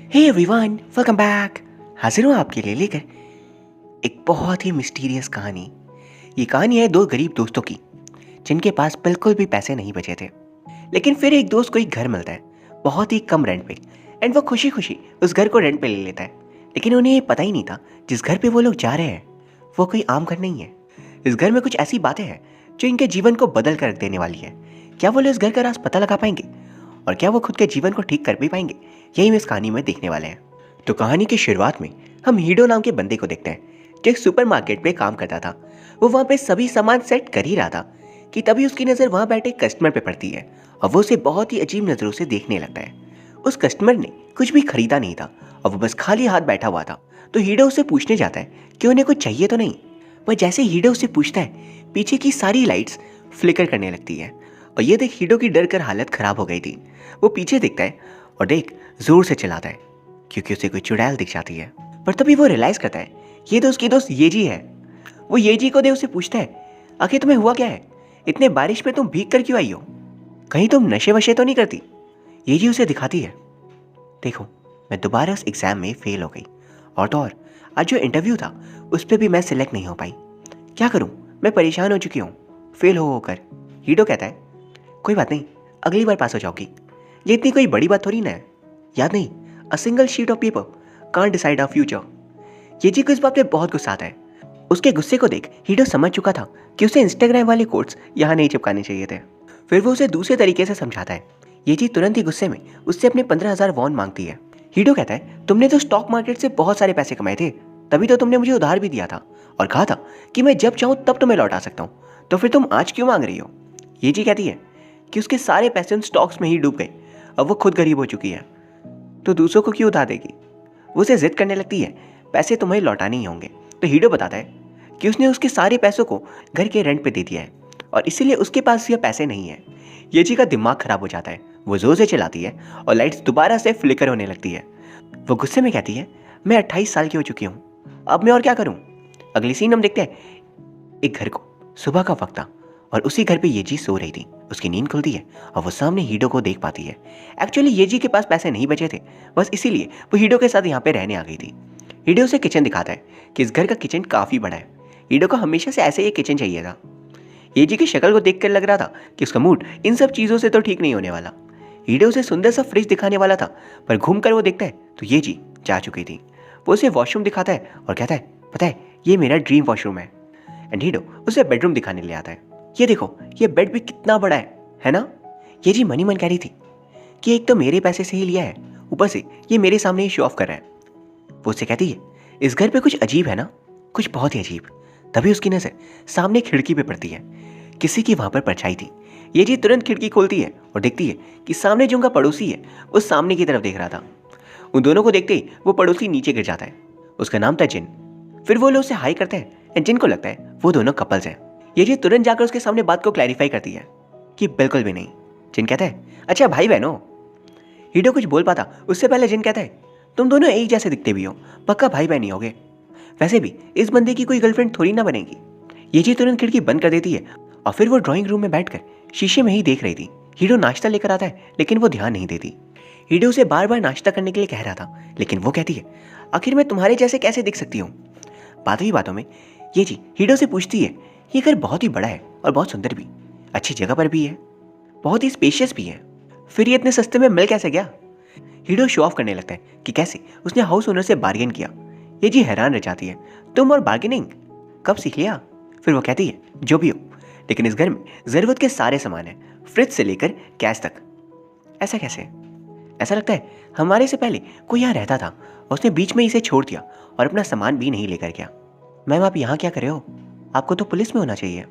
Hey everyone, welcome back. हाजिर हूँ आपके लिए लेकर एक बहुत ही मिस्टीरियस कहानी। ये कहानी है दो गरीब दोस्तों की जिनके पास बिल्कुल भी पैसे नहीं बचे थे। लेकिन फिर एक दोस्त को एक घर मिलता है बहुत ही कम रेंट पे, एंड वो खुशी खुशी उस घर को रेंट पे ले लेता है। लेकिन उन्हें ये पता ही नहीं था जिस घर पे वो लोग जा रहे हैं वो कोई आम घर नहीं है। इस घर में कुछ ऐसी बातें हैं जो इनके जीवन को बदल कर रख देने वाली है। क्या वो लोग इस घर का राज पता लगा पाएंगे और क्या वो खुद के जीवन को ठीक कर भी पाएंगे, यही हम इस कहानी में देखने वाले हैं। तो कहानी की शुरुआत में हम हीडो नाम के बंदे को देखते हैं जो एक सुपरमार्केट में काम करता था। वो वहाँ पे सभी सामान सेट कर ही रहा था कि तभी उसकी नज़र वहाँ बैठे कस्टमर पे पड़ती है और वो उसे बहुत ही अजीब नज़रों से देखने लगता है। उस कस्टमर ने कुछ भी खरीदा नहीं था और वो बस खाली हाथ बैठा हुआ था। तो हीडो उससे पूछने जाता है कि उन्हें कुछ चाहिए तो नहीं। पर जैसे हीडो उससे पूछता है पीछे की सारी लाइट्स फ्लिकर करने लगती है और ये देख हीडो की डर कर हालत खराब हो गई थी। वो पीछे देखता है और देख जोर से चिल्लाता है क्योंकि उसे कोई चुड़ैल दिख जाती है। पर तभी वो रियलाइज करता है ये तो उसकी दोस्त येजी है। वो येजी को देख उसे पूछता है आखिर तुम्हें हुआ क्या है, इतने बारिश में तुम भीग कर क्यों आई हो, कहीं तुम नशे वशे तो नहीं करती। येजी उसे दिखाती है देखो मैं दोबारा उस एग्जाम में फेल हो गई और तो और आज जो इंटरव्यू था उस पर भी मैं सिलेक्ट नहीं हो पाई। क्या करूं, मैं परेशान हो चुकी हूँ फेल हो होकर। हीडो कहता है कोई बात नहीं, अगली बार पास हो जाओगी, ये इतनी कोई बड़ी बात थोड़ी ना है। याद नहीं, a single sheet of paper can't decide our future. येजी को इस बात पे बहुत गुस्सा आता है। उसके गुस्से को देख हीडो समझ चुका था कि उसे इंस्टाग्राम वाले कोट्स यहाँ नहीं चिपकाने चाहिए थे। फिर वो उसे दूसरे तरीके से समझाता है। येजी तुरंत ही गुस्से में उससे अपने 15,000 वॉन मांगती है। हीडो कहता है तुमने तो स्टॉक मार्केट से बहुत सारे पैसे कमाए थे, तभी तो तुमने मुझे उधार भी दिया था और कहा था कि मैं जब चाहूँ तब तुम्हें लौटा सकता हूँ, तो फिर तुम आज क्यों मांग रही हो। येजी कहती है कि उसके सारे पैसे उन स्टॉक्स में ही डूब गए, अब वो खुद गरीब हो चुकी है तो दूसरों को क्यों उधार देगी। वो उसे जिद करने लगती है पैसे तुम्हें लौटाने ही होंगे। तो हीडो बताता है कि उसने उसके सारे पैसों को घर के रेंट पे दे दिया है और इसीलिए उसके पास ये पैसे नहीं है। येजी का दिमाग खराब हो जाता है, वो जोर से चिल्लाती है और लाइट्स दोबारा से फ्लिकर होने लगती है। वो गुस्से में कहती है मैं 28 साल की हो चुकी हूँ, अब मैं और क्या करूँ। अगली सीन हम देखते हैं एक घर को, सुबह का वक्त था और उसी घर पे येजी सो रही थी। उसकी नींद खुलती है और वो सामने हीडो को देख पाती है। एक्चुअली येजी के पास पैसे नहीं बचे थे, बस इसीलिए वो हीडो के साथ यहाँ पे रहने आ गई थी। हीडो उसे किचन दिखाता है कि इस घर का किचन काफ़ी बड़ा है। हीडो को हमेशा से ऐसे ही किचन चाहिए था। येजी की शक्ल को देख कर लग रहा था कि उसका मूड इन सब चीज़ों से तो ठीक नहीं होने वाला। हीडो उसे सुंदर सा फ्रिज दिखाने वाला था, पर घूम कर वो देखता है तो येजी जा चुकी थी। वो उसे वॉशरूम दिखाता है और कहता है पता है ये मेरा ड्रीम वॉशरूम है। एंड हीडो उसे बेडरूम दिखाने ले आता है। ये देखो ये बेड भी कितना बड़ा है ना। ये जी मनी मन कह रही थी कि एक तो मेरे पैसे से ही लिया है, ऊपर से ये मेरे सामने ही शो ऑफ कर रहा है। वो उससे कहती है इस घर पे कुछ अजीब है ना, कुछ बहुत ही अजीब। तभी उसकी नजर सामने खिड़की पे पड़ती है, किसी की वहां पर परछाई थी। ये जी तुरंत खिड़की खोलती है और देखती है कि सामने जो उनका पड़ोसी है वो सामने की तरफ देख रहा था। उन दोनों को देखते ही वो पड़ोसी नीचे गिर जाता है। उसका नाम था जिन। फिर वो लोग उसे हाई करते हैं एंड जिन को लगता है वो दोनों कपल्स हैं। ये जी तुरंत जाकर उसके सामने बात को क्लैरिफाई करती है कि बिल्कुल भी नहीं। जिन कहता है अच्छा भाई बहन हो। हीडो कुछ बोल पाता उससे पहले जिन कहता है तुम दोनों एक जैसे दिखते भी हो, पक्का भाई बहन ही होगे, वैसे भी इस बंदे की कोई गर्लफ्रेंड थोड़ी ना बनेगी। ये जी तुरंत खिड़की बंद कर देती है और फिर वो ड्राइंग रूम में बैठकर शीशे में ही देख रही थी। हीडो नाश्ता लेकर आता है लेकिन वो ध्यान नहीं देती। हीडो उसे बार बार नाश्ता करने के लिए कह रहा था लेकिन वो कहती है आखिर मैं तुम्हारे जैसे कैसे दिख सकती हूँ। बातों ही बातों में ये जी हीडो से पूछती है ये घर बहुत ही बड़ा है और बहुत सुंदर भी, अच्छी जगह पर भी है, बहुत ही स्पेशियस भी है, फिर ये इतने सस्ते में मिल कैसे गया। हीडो शो ऑफ करने लगता है कि कैसे उसने हाउस ओनर से बार्गेन किया। ये जी हैरान रह जाती है तुम और बार्गेनिंग कब सीख लिया। फिर वो कहती है जो भी हो, लेकिन इस घर में ज़रूरत के सारे सामान हैं, फ्रिज से लेकर गैस तक। ऐसा कैसे, ऐसा लगता है हमारे से पहले कोई यहाँ रहता था और उसने बीच में इसे छोड़ दिया और अपना सामान भी नहीं लेकर गया। मैम आप यहाँ क्या कर रहे हो, आपको तो पुलिस में होना चाहिए।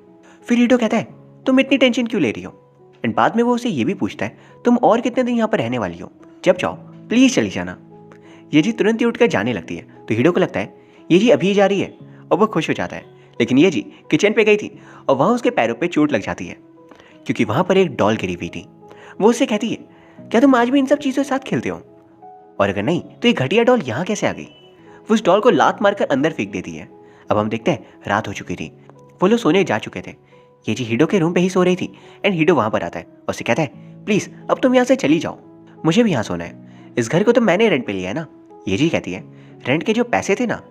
फिर हीडो कहता है तुम इतनी टेंशन क्यों ले रही हो। एंड बाद में वो उसे ये भी पूछता है तुम और कितने दिन यहाँ पर रहने वाली हो, जब चाहो प्लीज़ चली जाना। ये जी तुरंत ही उठकर जाने लगती है तो हीडो को लगता है ये जी अभी जा रही है और वो खुश हो जाता है। लेकिन ये जी किचन पे गई थी और वहाँ उसके पैरों पे चोट लग जाती है क्योंकि वहाँ पर एक डॉल गिरी हुई थी। वो उससे कहती है क्या तुम आज भी इन सब चीज़ों के साथ खेलते हो, और अगर नहीं तो ये घटिया डॉल यहाँ कैसे आ गई। वो उस डॉल को लात मारकर अंदर फेंक देती है। अब हम देखते हैं रात हो चुकी थी, वो लोग सोने जा चुके थे। ये जी हीडो के रूम पे ही सो रही थी एंड हीडो वहाँ पर आता है और उसे कहता है प्लीज़ अब तुम यहाँ से चली जाओ, मुझे भी यहाँ सोना है। इस घर को तो मैंने रेंट पे लिया है ना। ये जी कहती है, रेंट के जो पैसे थे ना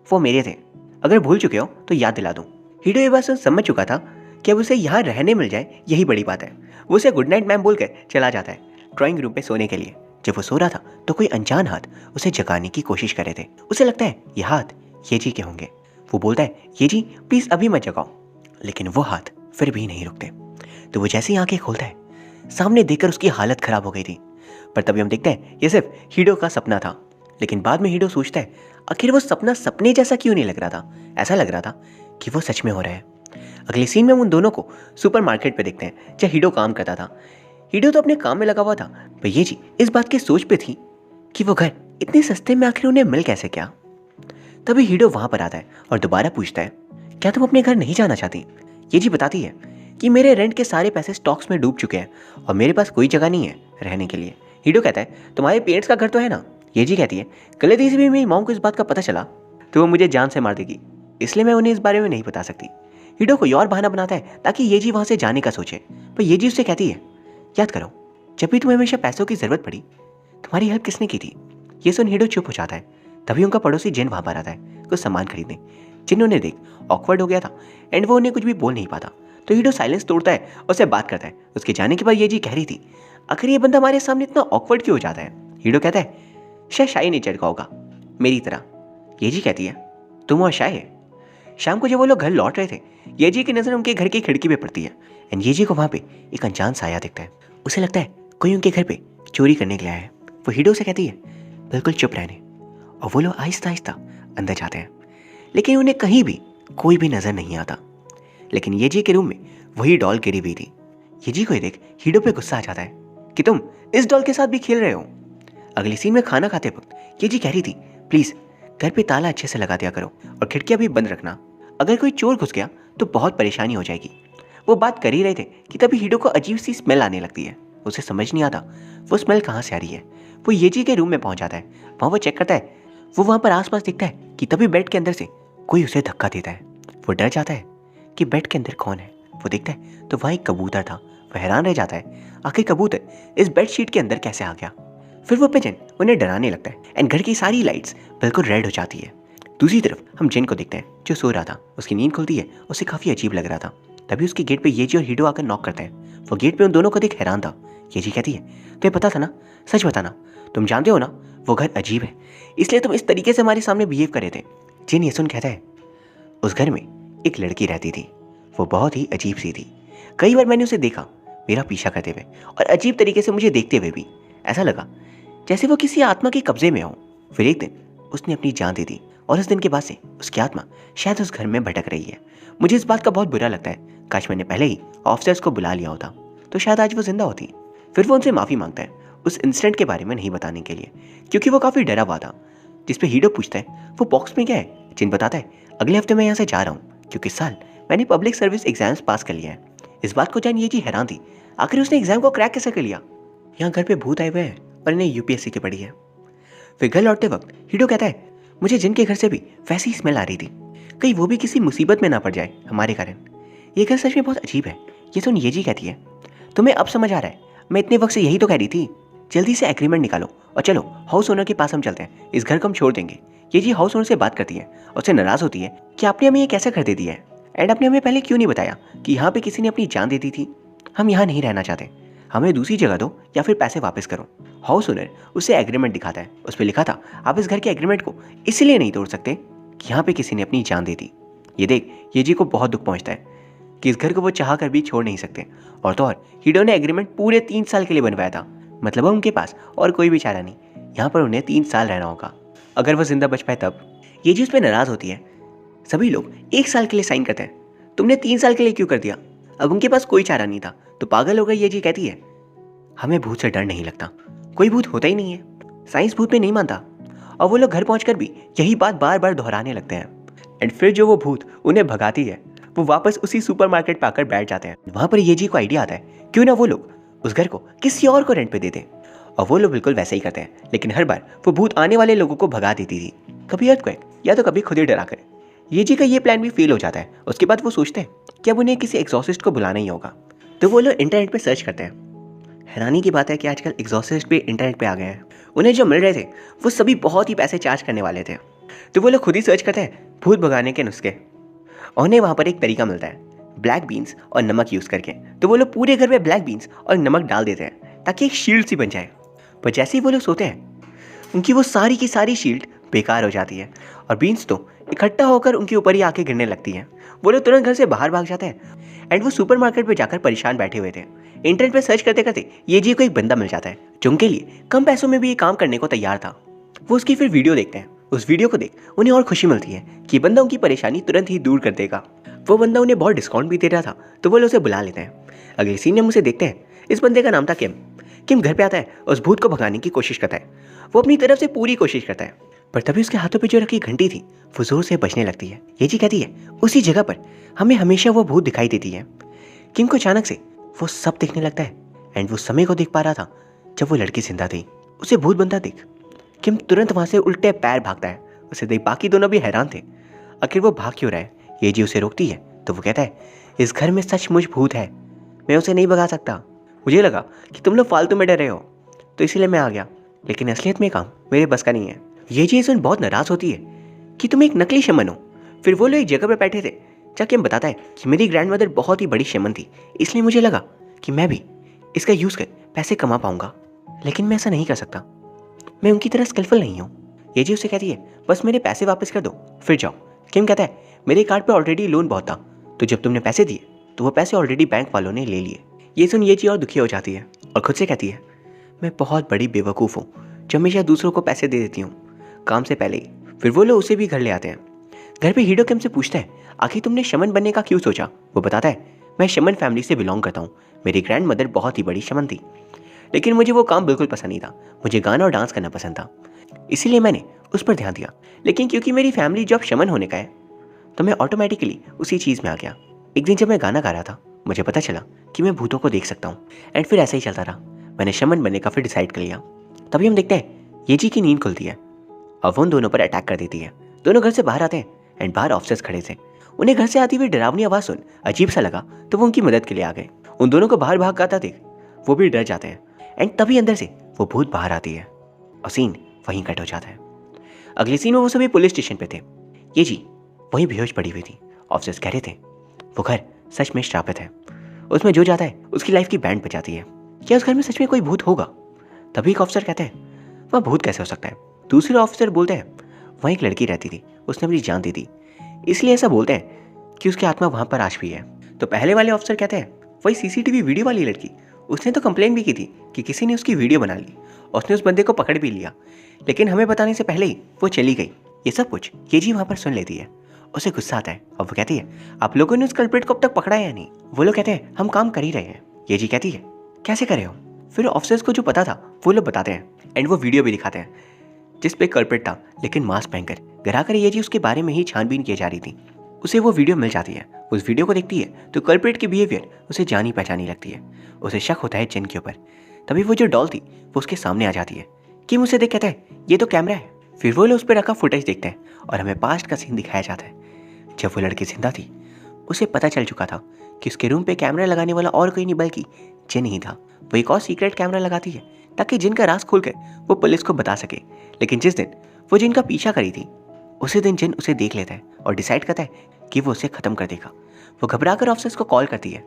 वो मेरे थे, अगर भूल चुके हो तो याद दिला दूं। हीडो ये बात समझ चुका था कि अब उसे यहाँ रहने मिल जाए यही बड़ी बात है। वो उसे गुड नाइट मैम बोलकर चला जाता है ड्राइंग रूम पे सोने के लिए। जब वो सो रहा था तो कोई अनजान हाथ उसे जगाने की कोशिश कर रहे थे। उसे लगता है ये हाथ ये जी के होंगे। वो बोलता है, ये जी प्लीज अभी मत जगाओ, लेकिन वो हाथ फिर भी नहीं रुकते। तो वो जैसे ही आंखें खोलता है, सामने देखकर उसकी हालत खराब हो गई थी। पर तभी हम देखते हैं ये सिर्फ हीडो का सपना था। लेकिन बाद में हीडो सोचता है, आखिर वो सपना सपने जैसा क्यों नहीं लग रहा था। ऐसा लग रहा था कि वो सच में हो रहा है। अगले सीन में हम उन दोनों को सुपरमार्केट पे देखते हैं जहाँ हीडो काम करता था। हीडो तो अपने काम में लगा हुआ था, पर ये जी इस बात की सोच पे थी कि वो घर इतने सस्ते में आखिर उन्हें मिल कैसे गया। तभी हीडो वहां पर आता है और दोबारा पूछता है, क्या तुम अपने घर नहीं जाना चाहती। ये जी बताती है कि मेरे रेंट के सारे पैसे स्टॉक्स में डूब चुके हैं और मेरे पास कोई जगह नहीं है रहने के लिए। हीडो कहता है, तुम्हारे पेरेंट्स का घर तो है ना। ये जी कहती है, गलती से भी मेरी मॉम को इस बात का पता चला तो वो मुझे जान से मार देगी, इसलिए मैं उन्हें इस बारे में नहीं बता सकती। हीडो कोई और बहाना बनाता है ताकि ये जी वहां से जाने का सोचे, पर ये जी उससे कहती है, याद करो जब भी तुम्हें हमेशा पैसों की जरूरत पड़ी तुम्हारी हेल्प किसने की थी। ये सुन हीडो चुप हो जाता है। तभी उनका पड़ोसी जिन वहां पर आता है कुछ सामान खरीदने। जिन उन्हें देख ऑकवर्ड हो गया था एंड वो उन्हें कुछ भी बोल नहीं पाता। तो हीडो साइलेंस तोड़ता है और उससे बात करता है। उसके जाने के बाद ये जी कह रही थी, आखिर ये बंदा हमारे सामने इतना ऑकवर्ड क्यों हो जाता है। हीडो कहता है, शायद शाही नेचर का होगा मेरी तरह। ये जी कहती है, तुम और शाय है। शाम को जब वो लोग घर लौट रहे थे, ये जी की नजर उनके घर की खिड़की पे पड़ती है एंड ये जी को वहां पे एक अनजान साया दिखता है। उसे लगता है कोई उनके घर पे चोरी करने के लिए आया है। वो हीडो से कहती है, बिल्कुल चुप रहने, और वो लोग आहिस्ता आहिस्ता अंदर जाते हैं। लेकिन उन्हें कहीं भी कोई भी नजर नहीं आता। लेकिन ये जी के रूम में वही डॉल गिरी हुई थी। ये जी को देख हीडो पे गुस्सा आ जाता है कि तुम इस डॉल के साथ भी खेल रहे हो। अगली सीन में खाना खाते वक्त ये जी कह रही थी, प्लीज घर पे ताला अच्छे से लगा दिया करो और खिड़कियां भी बंद रखना, अगर कोई चोर घुस गया तो बहुत परेशानी हो जाएगी। वो बात कर ही रहे थे कि तभी हीडो को अजीब सी स्मेल आने लगती है। उसे समझ नहीं आता वो स्मेल कहाँ से आ रही है। वो ये जी के रूम में पहुंच जाता है। वहां वो चेक करता है, वो वहां पर आसपास दिखता है कि तभी बेड के अंदर से कोई उसे धक्का देता है। वो डर जाता है कि बेड के अंदर कौन है। वो देखता है तो वहाँ एक कबूतर था। वह हैरान रह जाता है, आखिर कबूतर इस बेडशीट के अंदर कैसे आ गया। फिर वो पिजन उन्हें डराने लगता है एंड घर की सारी लाइट्स बिल्कुल रेड हो जाती है। दूसरी तरफ हम जिन को देखते हैं जो सो रहा था। उसकी नींद खुलती है, उसे काफी अजीब लग रहा था। तभी उसके गेट पे येजी और हीडो आकर नॉक करते हैं। वो गेट पे उन दोनों को देख हैरान था। येजी कहती है, तुम्हें पता था ना, सच बताना, तुम जानते हो ना वो घर अजीब है, इसलिए तुम इस तरीके से हमारे सामने बिहेव कर रहे थे। जिन ये सुन कहता है, उस घर में एक लड़की रहती थी, वो बहुत ही अजीब सी थी। कई बार मैंने उसे देखा मेरा पीछा करते हुए और अजीब तरीके से मुझे देखते हुए भी। ऐसा लगा जैसे वो किसी आत्मा के कब्जे में हो। फिर एक दिन उसने अपनी जान दे दी और उस दिन के बाद से उसकी आत्मा शायद उस घर में भटक रही है। मुझे इस बात का बहुत बुरा लगता है, काश मैंने पहले ही ऑफिसर्स को बुला लिया होता तो शायद आज वो जिंदा होती। फिर वो उनसे माफ़ी मांगता है उस इंसिडेंट के बारे में नहीं बताने के लिए, क्योंकि वो काफ़ी डरा हुआ था। जिस पे हीडो पूछता है, वो बॉक्स में क्या है। जिन बताता है, अगले हफ्ते मैं यहाँ से जा रहा हूँ क्योंकि इस साल मैंने पब्लिक सर्विस एग्जाम्स पास कर लिया है। इस बात को जान ये जी हैरान थी, आखिर उसने एग्जाम को क्रैक कैसे कर लिया। यहाँ घर पे भूत आए हुए हैं और इन्हें यूपीएससी की पड़ी है। फिर घर लौटते वक्त हीडो कहता है, मुझे जिन के घर से भी वैसी स्मेल आ रही थी, कहीं वो भी किसी मुसीबत में ना पड़ जाए हमारे कारण। ये घर सच में बहुत अजीब है। ये सुन ये जी कहती है, तुम्हें अब समझ आ रहा है, मैं इतने वक्त से यही तो कह रही थी। जल्दी से एग्रीमेंट निकालो और चलो हाउस ओनर के पास हम चलते हैं, इस घर को हम छोड़ देंगे। ये जी हाउस ओनर से बात करती है और उससे नाराज होती है कि आपने हमें ये कैसे कर दे दिया है एंड आपने हमें पहले क्यों नहीं बताया कि यहाँ पे किसी ने अपनी जान दे दी थी। हम यहाँ नहीं रहना चाहते, हमें दूसरी जगह दो या फिर पैसे वापस करो। हाउस ओनर उसे एग्रीमेंट दिखाता है। उस पर लिखा था, आप इस घर के एग्रीमेंट को इसलिए नहीं तोड़ सकते कि यहाँ पे किसी ने अपनी जान दे दी। ये देख ये जी को बहुत दुख पहुंचता है कि इस घर को वो चाह कर भी छोड़ नहीं सकते। और तो और हीडो ने एग्रीमेंट पूरे 3 साल के लिए बनवाया था, मतलब उनके पास और कोई भी चारा नहीं, यहाँ पर उन्हें 3 साल रहना होगा अगर वो जिंदा बच पाए तब। ये जी उस पर नाराज होती है। सभी लोग 1 साल के लिए साइन करते हैं, तुमने 3 साल के लिए क्यों कर दिया। अब उनके पास कोई चारा नहीं था तो पागल हो गई। ये जी कहती है, हमें भूत से डर नहीं लगता, कोई भूत होता ही नहीं है, साइंस भूत में नहीं मानता। और वो लोग घर पहुंचकर भी यही बात बार बार दोहराने लगते हैं। एंड फिर जो वो भूत उन्हें भगाती है वो वापस उसी सुपरमार्केट पर आकर बैठ जाते हैं। वहां पर ये जी को आइडिया आता है, क्यों ना वो लोग उस घर को किसी और को रेंट पे दे दें। और वो लोग बिल्कुल वैसे ही करते हैं, लेकिन हर बार वो भूत आने वाले लोगों को भगा देती थी, कभी अर्थक्वेक या तो कभी खुद ही डरा कर। ये जी का ये प्लान भी फेल हो जाता है। उसके बाद वो सोचते हैं कि अब उन्हें किसी एग्जॉर्सिस्ट को बुलाना ही होगा। तो वो लोग इंटरनेट पे सर्च करते हैं। हैरानी की बात है कि आजकल एग्जॉर्सिस्ट भी इंटरनेट पे आ गए हैं। उन्हें जो मिल रहे थे वो सभी बहुत ही पैसे चार्ज करने वाले थे। तो वो लोग खुद ही सर्च करते हैं भूत भगाने के नुस्खे। उन्हें वहाँ पर एक तरीका मिलता है ब्लैक बीन्स और नमक यूज़ करके। तो वो लोग पूरे घर में ब्लैक बीन्स और नमक डाल देते हैं ताकि एक शील्ड सी बन जाए। पर जैसे ही वो लोग सोते हैं उनकी वो सारी की सारी शील्ड बेकार हो जाती है और बीन्स तो इकट्ठा होकर उनके ऊपर ही आके गिरने लगती हैं। वो लोग तुरंत घर से बाहर भाग जाते हैं एंड वो सुपरमार्केट में जाकर परेशान बैठे हुए थे। इंटरनेट पे सर्च करते करते ये जी को एक बंदा मिल जाता है जो उनके लिए कम पैसों में भी ये काम करने को तैयार था। वो उसकी फिर वीडियो देखते हैं। उस वीडियो को देख उन्हें और खुशी मिलती है कि बंदा उनकी परेशानी तुरंत ही दूर कर देगा। वो बंदा उन्हें बहुत डिस्काउंट भी दे रहा था तो वो लोग उसे बुला लेते हैं। अगले सीन में उसे देखते हैं। इस बंदे का नाम था किम। किम घर पे आता है और उस भूत को भगाने की कोशिश करता है। वो अपनी तरफ से पूरी कोशिश करता है पर तभी उसके हाथों पे जो रखी घंटी थी वो जोर से बजने लगती है। ये जी कहती है उसी जगह पर हमें हमेशा वो भूत दिखाई देती है। किम को अचानक से वो सब दिखने लगता है एंड वो समय को देख पा रहा था जब वो लड़की जिंदा थी। उसे भूत बनता देख किम तुरंत वहां से उल्टे पैर भागता है। उसे देख बाकी दोनों भी हैरान थे आखिर वो भाग क्यों रहा है। ये जी उसे रोकती है तो वो कहता है इस घर में सचमुच भूत है, मैं उसे नहीं भगा सकता। मुझे लगा कि तुम लोग फालतू में डर रहे हो तो इसीलिए मैं आ गया, लेकिन असलियत में काम मेरे बस का नहीं है। ये जी सुन बहुत नाराज होती है कि तुम एक नकली शमन हो। फिर वो लोग एक जगह पर बैठे थे जहाँ किम बताता है कि मेरी ग्रैंडमदर बहुत ही बड़ी शमन थी, इसलिए मुझे लगा कि मैं भी इसका यूज़ कर पैसे कमा पाऊंगा, लेकिन मैं ऐसा नहीं कर सकता, मैं उनकी तरह स्किलफुल नहीं हूँ। ये जी उसे कहती है बस मेरे पैसे वापस कर दो फिर जाओ। किम कहता है मेरे कार्ड पे ऑलरेडी लोन बहुत था, तो जब तुमने पैसे दिए तो वो पैसे ऑलरेडी बैंक वालों ने ले लिए। ये सुन ये जी और दुखी हो जाती है और खुद से कहती है मैं बहुत बड़ी बेवकूफ़ हूँ जो हमेशा दूसरों को पैसे दे देती हूँ काम से पहले ही। फिर वो लोग उसे भी घर ले आते हैं। घर पे हीडो किम से पूछता है आखिर तुमने शमन बनने का क्यों सोचा। वो बताता है मैं शमन फैमिली से बिलोंग करता हूँ, मेरी ग्रैंड मदर बहुत ही बड़ी शमन थी, लेकिन मुझे वो काम बिल्कुल पसंद नहीं था। मुझे गाना और डांस करना पसंद था, इसीलिए मैंने उस पर ध्यान दिया। लेकिन क्योंकि मेरी फैमिली जॉब शमन होने का है तो मैं ऑटोमेटिकली उसी चीज़ में आ गया। एक दिन जब मैं गाना गा रहा था मुझे पता चला कि मैं भूतों को देख सकता हूँ एंड फिर ऐसा ही चलता रहा। मैंने शमन बनने का फिर डिसाइड कर लिया। तभी हम देखते हैं ये जी की नींद खुलती है और वो उन दोनों पर अटैक कर देती है। दोनों घर से बाहर आते हैं एंड बाहर ऑफिसर्स खड़े थे। उन्हें घर से आती हुई डरावनी आवाज़ सुन अजीब सा लगा तो वो उनकी मदद के लिए आ गए। उन दोनों को बाहर भाग आता देख वो भी डर जाते हैं एंड तभी अंदर से वो भूत बाहर आती है और सीन वहीं कट हो जाता है। अगले सीन में वो सभी पुलिस स्टेशन पे थे। ये जी वहीं बेहोश पड़ी हुई थी। ऑफिसर्स कह रहे थे वो घर सच में श्रापित है, उसमें जो जाता है उसकी लाइफ की बैंड बजाती है। क्या उस घर में सच में कोई भूत होगा। तभी एक ऑफिसर कहते हैं वह भूत कैसे हो सकता है। दूसरे ऑफिसर बोलते हैं वहाँ एक लड़की रहती थी, उसने अपनी जान दी थी, इसलिए ऐसा बोलते हैं कि उसकी आत्मा वहाँ पर आज भी है। तो पहले वाले ऑफिसर कहते हैं वही सीसीटीवी वीडियो वाली लड़की, उसने तो कंप्लेन भी की थी कि किसी ने उसकी वीडियो बना ली और उसने उस बंदे को पकड़ भी लिया, लेकिन हमें बताने से पहले ही वो चली गई। ये सब कुछ ये जी वहाँ पर सुन लेती है। उसे गुस्सा आता है और वो कहती है आप लोगों ने उस कल्प्रिट को अब तक पकड़ा है या नहीं। वो लोग कहते हैं हम काम कर ही रहे हैं। ये जी कहती है कैसे करे हो। फिर ऑफिसर्स को जो पता था वो लोग बताते हैं एंड वो वीडियो भी दिखाते हैं जिस पे कल्प्रिट था, लेकिन मास्क पहनकर गिराकर ये जी उसके बारे में ही छानबीन की जा रही थी। उसे वो वीडियो मिल जाती है। उस वीडियो को देखती है तो कल्प्रिट की बिहेवियर उसे जानी पहचानी लगती है। उसे शक होता है जिन के ऊपर। तभी वो जो डॉल थी वो उसके सामने आ जाती है। किम उसे देख कहता है ये तो कैमरा है। फिर वो लोग उस पर रखा फुटेज देखते हैं और हमें पास्ट का सीन दिखाया जाता है। जब वो लड़की जिंदा थी उसे पता चल चुका था कि उसके रूम पे कैमरा लगाने वाला और कोई नहीं बल्कि जिन ही था। वो एक और सीक्रेट कैमरा लगाती है ताकि जिन का राज खोलकर वो पुलिस को बता सके। लेकिन जिस दिन वो जिन का पीछा करी थी उसी दिन जिन उसे देख लेता है और डिसाइड करता है कि वो उसे खत्म कर देगा। वो घबराकर ऑफिसर्स को कॉल करती है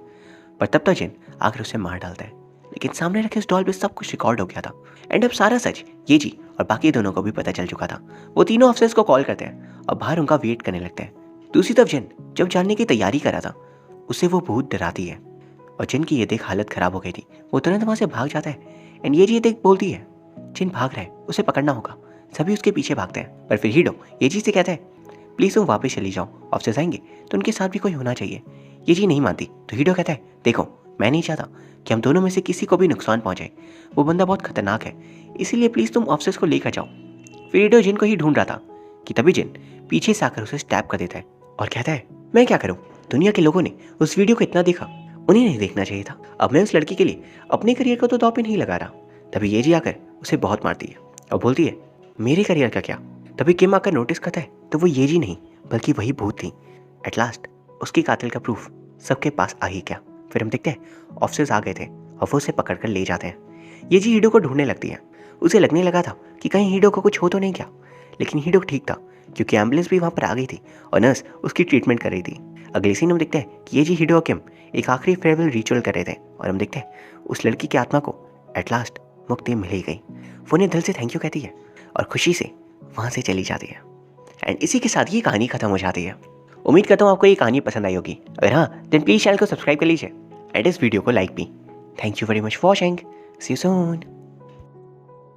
पर तब तक जिन आकर उसे मार डालता है। लेकिन सामने रखे उस डॉल पे सब कुछ रिकॉर्ड हो गया था एंड अब सारा सच ये जी और बाकी दोनों को भी पता चल चुका था। वो तीनों ऑफिसर्स को कॉल करते हैं और बाहर उनका वेट करने लगते हैं। दूसरी तरफ जिन जब जानने की तैयारी कर रहा था उसे वो भूत डराती है और जिन की ये देख हालत खराब हो गई थी। वो तुरंत वहां से भाग जाता है एंड ये जी देख बोलती है जिन भाग रहा है उसे पकड़ना होगा। सभी उसके पीछे भागते हैं पर फिर हीडो ये जी से कहता है प्लीज़ तुम वापस चली जाओ, ऑफिसर्स आएंगे तो उनके साथ भी कोई होना चाहिए। ये जी नहीं मानती तो हीडो कहता है देखो मैं नहीं चाहता कि हम दोनों में से किसी को भी नुकसान पहुंचे, वो बंदा बहुत खतरनाक है, इसीलिए प्लीज़ तुम ऑफिसर्स को लेकर जाओ। फिर हीडो जिन को ही ढूंढ रहा था कि तभी जिन पीछे से आकर उसे स्टैप कर देता है और कहता है मैं क्या करूँ, दुनिया के लोगों ने उस वीडियो को इतना देखा, उन्हें नहीं देखना चाहिए था। अब मैं उस लड़की के लिए अपने करियर को तो दांव पे नहीं लगा रहा। तभी ये जी आकर उसे बहुत मारती है और बोलती है मेरे करियर का क्या। तभी किम आकर नोटिस करता है तो वो ये जी नहीं बल्कि वही भूत थी। एट लास्ट उसकी कातिल का प्रूफ सबके पास आ ही गया। फिर हम देखते हैं ऑफिसर्स आ गए थे और वो उसे पकड़ कर ले जाते हैं। ये जी हीडो को ढूंढने लगती है। उसे लगने लगा था कि कहीं हीडो को कुछ हो तो नहीं गया, लेकिन हीडो ठीक था क्योंकि एम्बुलेंस भी वहाँ पर आ गई थी और नर्स उसकी ट्रीटमेंट कर रही थी। अगले सीन हम देखते हैं कि ये जी हीडो और किम एक आखिरी फेयरवेल रिचुअल कर रहे थे और हम देखते हैं उस लड़की की आत्मा को एट लास्ट मुक्ति मिल ही गई। वो उन्हें दिल से थैंक यू कहती है और खुशी से वहाँ से चली जाती है। एंड इसी के साथ ये कहानी खत्म हो जाती है। उम्मीद करता हूँ आपको ये कहानी पसंद आई होगी। अगर हाँ देन प्लीज़ चैनल को सब्सक्राइब कर लीजिए एंड इस वीडियो को लाइक भी। Thank you very much for watching. See you soon.